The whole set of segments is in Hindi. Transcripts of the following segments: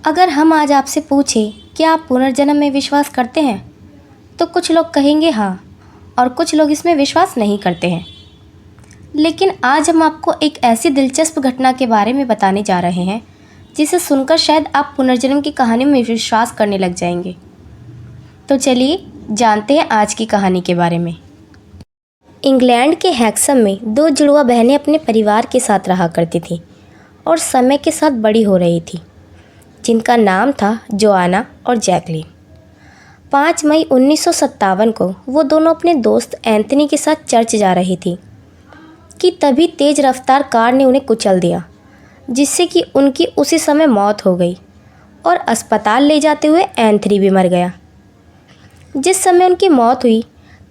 अगर हम आज आपसे पूछें कि आप पुनर्जन्म में विश्वास करते हैं, तो कुछ लोग कहेंगे हाँ और कुछ लोग इसमें विश्वास नहीं करते हैं। लेकिन आज हम आपको एक ऐसी दिलचस्प घटना के बारे में बताने जा रहे हैं जिसे सुनकर शायद आप पुनर्जन्म की कहानी में विश्वास करने लग जाएंगे। तो चलिए जानते हैं आज की कहानी के बारे में। इंग्लैंड के हैक्सम में दो जुड़वा बहनें अपने परिवार के साथ रहा करती थीं और समय के साथ बड़ी हो रही थी, जिनका नाम था जोआना और जैकलीन। 5 मई 1957 को वो दोनों अपने दोस्त एंथनी के साथ चर्च जा रही थी कि तभी तेज़ रफ्तार कार ने उन्हें कुचल दिया, जिससे कि उनकी उसी समय मौत हो गई और अस्पताल ले जाते हुए एंथनी भी मर गया। जिस समय उनकी मौत हुई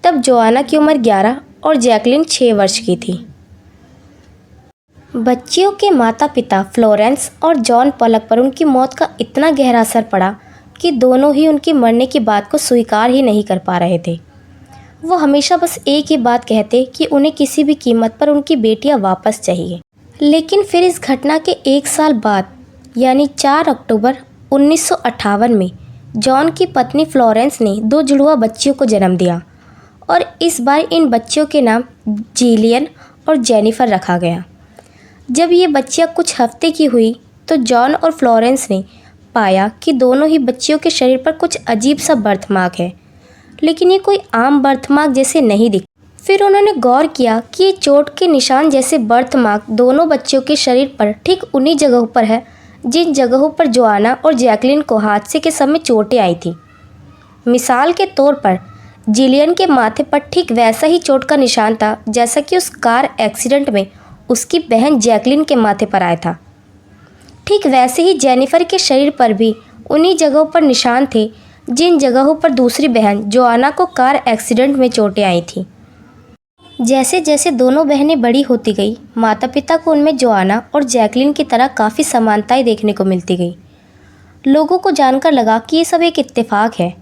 तब जोआना की उम्र 11 और जैकलीन 6 वर्ष की थी। बच्चियों के माता पिता फ्लोरेंस और जॉन पलक पर उनकी मौत का इतना गहरा असर पड़ा कि दोनों ही उनकी मरने की बात को स्वीकार ही नहीं कर पा रहे थे। वो हमेशा बस एक ही बात कहते कि उन्हें किसी भी कीमत पर उनकी बेटियां वापस चाहिए। लेकिन फिर इस घटना के 1 साल बाद यानी 4 अक्टूबर 1958 में जॉन की पत्नी फ्लोरेंस ने 2 जुड़वा बच्चियों को जन्म दिया और इस बार इन बच्चियों के नाम जिलियन और जेनिफर रखा गया। जब ये बच्चियां कुछ हफ्ते की हुई तो जॉन और फ्लोरेंस ने पाया कि दोनों ही बच्चियों के शरीर पर कुछ अजीब सा बर्थमार्क है, लेकिन ये कोई आम बर्थमार्क जैसे नहीं दिखा। फिर उन्होंने गौर किया कि ये चोट के निशान जैसे बर्थमार्क दोनों बच्चियों के शरीर पर ठीक उन्हीं जगहों पर है जिन जगहों पर जोआना और जैकलीन को हादसे के समय चोटें आई थी। मिसाल के तौर पर जिलियन के माथे पर ठीक वैसा ही चोट का निशान था जैसा कि उस कार एक्सीडेंट में उसकी बहन जैकलीन के माथे पर आया था। ठीक वैसे ही जेनिफर के शरीर पर भी उन्हीं जगहों पर निशान थे जिन जगहों पर दूसरी बहन जोआना को कार एक्सीडेंट में चोटें आई थीं। जैसे जैसे दोनों बहनें बड़ी होती गई, माता पिता को उनमें जोआना और जैकलीन की तरह काफ़ी समानताएं देखने को मिलती गई। लोगों को जानकर लगा कि ये सब एक इत्तेफाक है,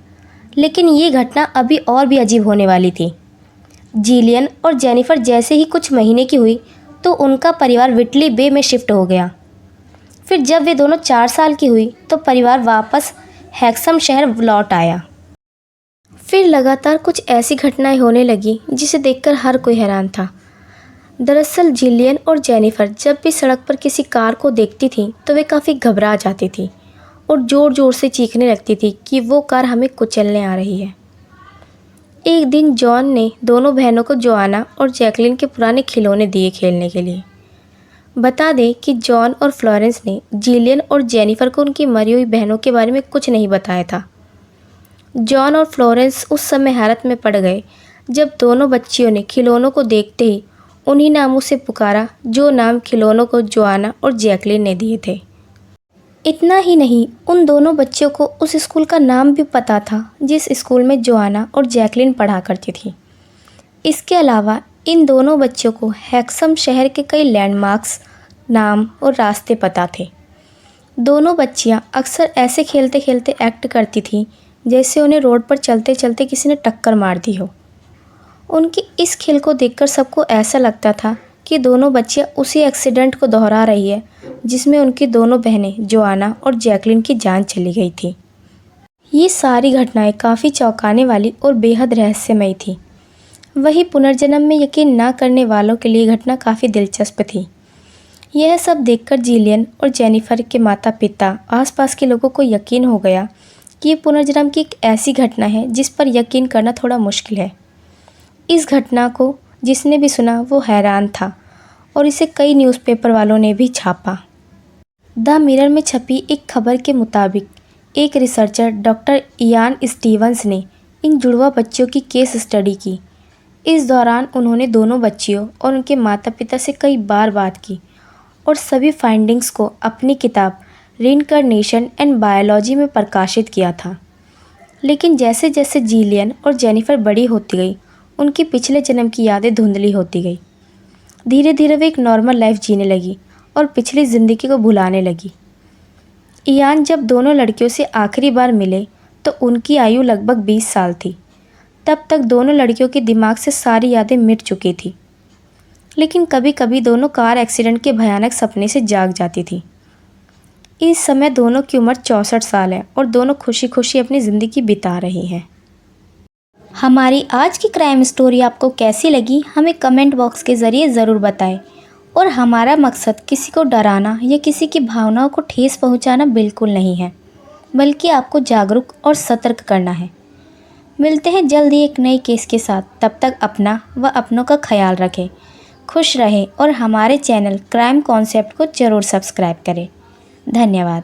लेकिन ये घटना अभी और भी अजीब होने वाली थी। जिलियन और जेनिफर जैसे ही कुछ महीने की हुई तो उनका परिवार विटली बे में शिफ्ट हो गया। फिर जब वे दोनों 4 साल की हुई तो परिवार वापस हैक्सम शहर लौट आया। फिर लगातार कुछ ऐसी घटनाएं होने लगी जिसे देखकर हर कोई हैरान था। दरअसल जिलियन और जेनिफर जब भी सड़क पर किसी कार को देखती थीं तो वे काफ़ी घबरा जाती थीं और ज़ोर ज़ोर से चीखने लगती थी कि वो कार हमें कुचलने आ रही है। एक दिन जॉन ने दोनों बहनों को जोआना और जैकलीन के पुराने खिलौने दिए खेलने के लिए। बता दें कि जॉन और फ्लोरेंस ने जिलियन और जेनिफर को उनकी मरी हुई बहनों के बारे में कुछ नहीं बताया था। जॉन और फ्लोरेंस उस समय हैरत में पड़ गए जब दोनों बच्चियों ने खिलौनों को देखते ही उन्हीं नामों से पुकारा जो नाम खिलौनों को जोआना और जैकलीन ने दिए थे। इतना ही नहीं, उन दोनों बच्चियों को उस स्कूल का नाम भी पता था जिस स्कूल में जोआना और जैकलीन पढ़ा करती थी। इसके अलावा इन दोनों बच्चों को हैक्सम शहर के कई लैंडमार्क्स, नाम और रास्ते पता थे। दोनों बच्चियां अक्सर ऐसे खेलते खेलते एक्ट करती थीं जैसे उन्हें रोड पर चलते चलते किसी ने टक्कर मार दी हो। उनकी इस खेल को देखकर सबको ऐसा लगता था कि दोनों बच्चियां उसी एक्सीडेंट को दोहरा रही है जिसमें उनकी दोनों बहनें जोआना और जैकलीन की जान चली गई थी। ये सारी घटनाएं काफ़ी चौंकाने वाली और बेहद रहस्यमयी थी। वही पुनर्जन्म में यकीन ना करने वालों के लिए घटना काफ़ी दिलचस्प थी। यह सब देखकर जिलियन और जेनिफर के माता पिता, आसपास के लोगों को यकीन हो गया कि ये पुनर्जन्म की एक ऐसी घटना है जिस पर यकीन करना थोड़ा मुश्किल है। इस घटना को जिसने भी सुना वो हैरान था और इसे कई न्यूज़पेपर वालों ने भी छापा। द मिरर में छपी एक खबर के मुताबिक एक रिसर्चर डॉक्टर इयान स्टीवंस ने इन जुड़वा बच्चियों की केस स्टडी की। इस दौरान उन्होंने दोनों बच्चियों और उनके माता पिता से कई बार बात की और सभी फाइंडिंग्स को अपनी किताब रीइंकार्नेशन एंड बायोलॉजी में प्रकाशित किया था। लेकिन जैसे जैसे जिलियन और जेनिफर बड़ी होती गई, उनकी पिछले जन्म की यादें धुंधली होती गई। धीरे धीरे वे एक नॉर्मल लाइफ जीने लगी और पिछली ज़िंदगी को भुलाने लगी। इयान जब दोनों लड़कियों से आखिरी बार मिले तो उनकी आयु लगभग 20 साल थी। तब तक दोनों लड़कियों के दिमाग से सारी यादें मिट चुकी थी, लेकिन कभी कभी दोनों कार एक्सीडेंट के भयानक सपने से जाग जाती थी। इस समय दोनों की उम्र 64 साल है और दोनों खुशी खुशी अपनी ज़िंदगी बिता रही हैं। हमारी आज की क्राइम स्टोरी आपको कैसी लगी हमें कमेंट बॉक्स के ज़रिए ज़रूर बताएं। और हमारा मकसद किसी को डराना या किसी की भावनाओं को ठेस पहुंचाना बिल्कुल नहीं है, बल्कि आपको जागरूक और सतर्क करना है। मिलते हैं जल्द ही एक नए केस के साथ। तब तक अपना व अपनों का ख्याल रखें, खुश रहें और हमारे चैनल क्राइम कॉन्सेप्ट को ज़रूर सब्सक्राइब करें। धन्यवाद।